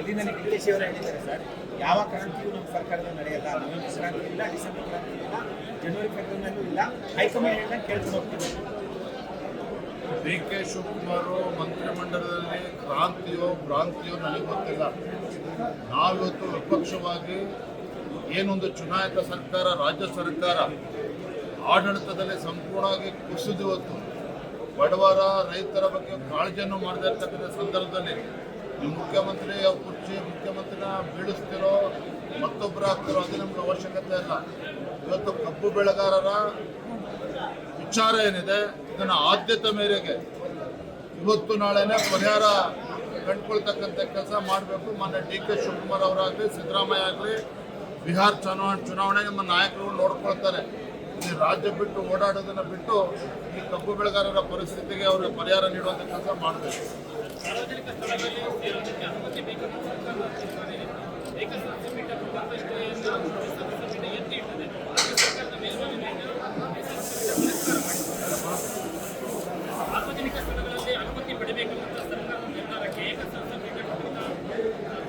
ಡೆಲ್ಲಿನಲ್ಲಿ D K ಶಿವರ ಹೇಳಿದ್ದಾರೆ sir, ಯಾವ ಕ್ರಾಂತಿಯೂ ನಮ್ಮ ಸರ್ಕಾರದಲ್ಲಿ ನಡೆಯಲ್ಲ, ನವೆಂಬರ್ ಕ್ರಾಂತಿ ಇಲ್ಲ, ಡಿಸೆಂಬರ್ ಕ್ರಾಂತಿ ಇಲ್ಲ, ಜನವರಿ ಫೆಬ್ರವರಿನಲ್ಲೂ ಇಲ್ಲ, ಹೈಕಮಾಂಡ್ ಹೇಳ್ದಂಗೆ ಕೇಳ್ಕೊಂಡು ಹೋಗ್ತೀವಿ. ಡಿ ಕೆ ಶಿವಕುಮಾರ್ ಮಂತ್ರಿಮಂಡಲದಲ್ಲಿ ಕ್ರಾಂತಿಯೋ ಭ್ರಾಂತಿಯೋ ನನಗೆ ಗೊತ್ತಿಲ್ಲ. ನಾವಿವತ್ತು ವಿಪಕ್ಷವಾಗಿ ಏನೊಂದು ಚುನಾಯಿತ ಸರ್ಕಾರ, ರಾಜ್ಯ ಸರ್ಕಾರ ಆಡಳಿತದಲ್ಲಿ ಸಂಪೂರ್ಣವಾಗಿ ಕುಸಿದಿವತ್ತು ಬಡವರ ರೈತರ ಬಗ್ಗೆ ಕಾಳಜಿಯನ್ನು ಮಾಡದೇ ಇರ್ತಕ್ಕಂಥ ಸಂದರ್ಭದಲ್ಲಿ ನೀವು ಮುಖ್ಯಮಂತ್ರಿ ಕುರ್ಚಿ ಮುಖ್ಯಮಂತ್ರಿನ ಬೀಳಿಸ್ತಿರೋ ಮತ್ತೊಬ್ಬರು ಆಗ್ತಿರೋ ಅದು ನಮ್ಗೆ ಅವಶ್ಯಕತೆ ಇಲ್ಲ. ಇವತ್ತು ಕಬ್ಬು ಬೆಳೆಗಾರರ ವಿಚಾರ ಏನಿದೆ ಇದನ್ನು ಆದ್ಯತೆ ಮೇರೆಗೆ ಇವತ್ತು ನಾಳೆನೇ ಪರಿಹಾರ ಕಂಡುಕೊಳ್ತಕ್ಕಂಥ ಕೆಲಸ ಮಾಡಬೇಕು. ಮೊನ್ನೆ ಡಿ ಕೆ ಶಿವಕುಮಾರ್ ಅವರಾಗಲಿ ಸಿದ್ದರಾಮಯ್ಯ ಆಗಲಿ ಬಿಹಾರ ಚುನಾವಣೆ ನಮ್ಮ ನಾಯಕರು ನೋಡ್ಕೊಳ್ತಾರೆ. ಈ ರಾಜ್ಯ ಬಿಟ್ಟು ಓಡಾಡೋದನ್ನು ಬಿಟ್ಟು ಈ ಕಬ್ಬು ಬೆಳೆಗಾರರ ಪರಿಸ್ಥಿತಿಗೆ ಅವರು ಪರಿಹಾರ ನೀಡುವಂಥ ಕೆಲಸ ಮಾಡಬೇಕು. ಸಾರ್ವಜನಿಕ ಸ್ಥಳಗಳಲ್ಲಿ ಸೇರೋದಕ್ಕೆ ಅನುಮತಿ ಬೇಕು. ಸಾರ್ವಜನಿಕ ಸ್ಥಳಗಳಲ್ಲಿ ಅನುಮತಿ ಪಡೆಬೇಕಂತ ಸರ್ಕಾರದ ನಿರ್ಧಾರಕ್ಕೆ ಏಕಸದಸ್ಯ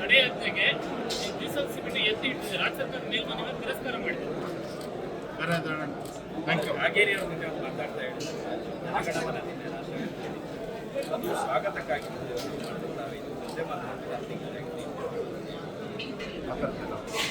ತಡೆಯಾಜ್ಞೆಗೆ ಡೀಸೆಲ್ ಸಿಬಿಟಿ ಎತ್ತಿ ಇಟ್ಟಿದೆ. ರಾಜ್ಯ ಸರ್ಕಾರ ಮೇಲ್ಮನವಿ ತಿರಸ್ಕಾರ ಮಾಡಿದೆ. Thank you. ಹಾಗೇರಿ ಅವರು ಮಾತಾಡ್ತಾ ಇದ್ದಾರೆ, ಅದು ಸ್ವಾಗತಕ್ಕಾಗಿ ನಾವು ಇದು ಮಾತಾಡ್ತೀವಿ.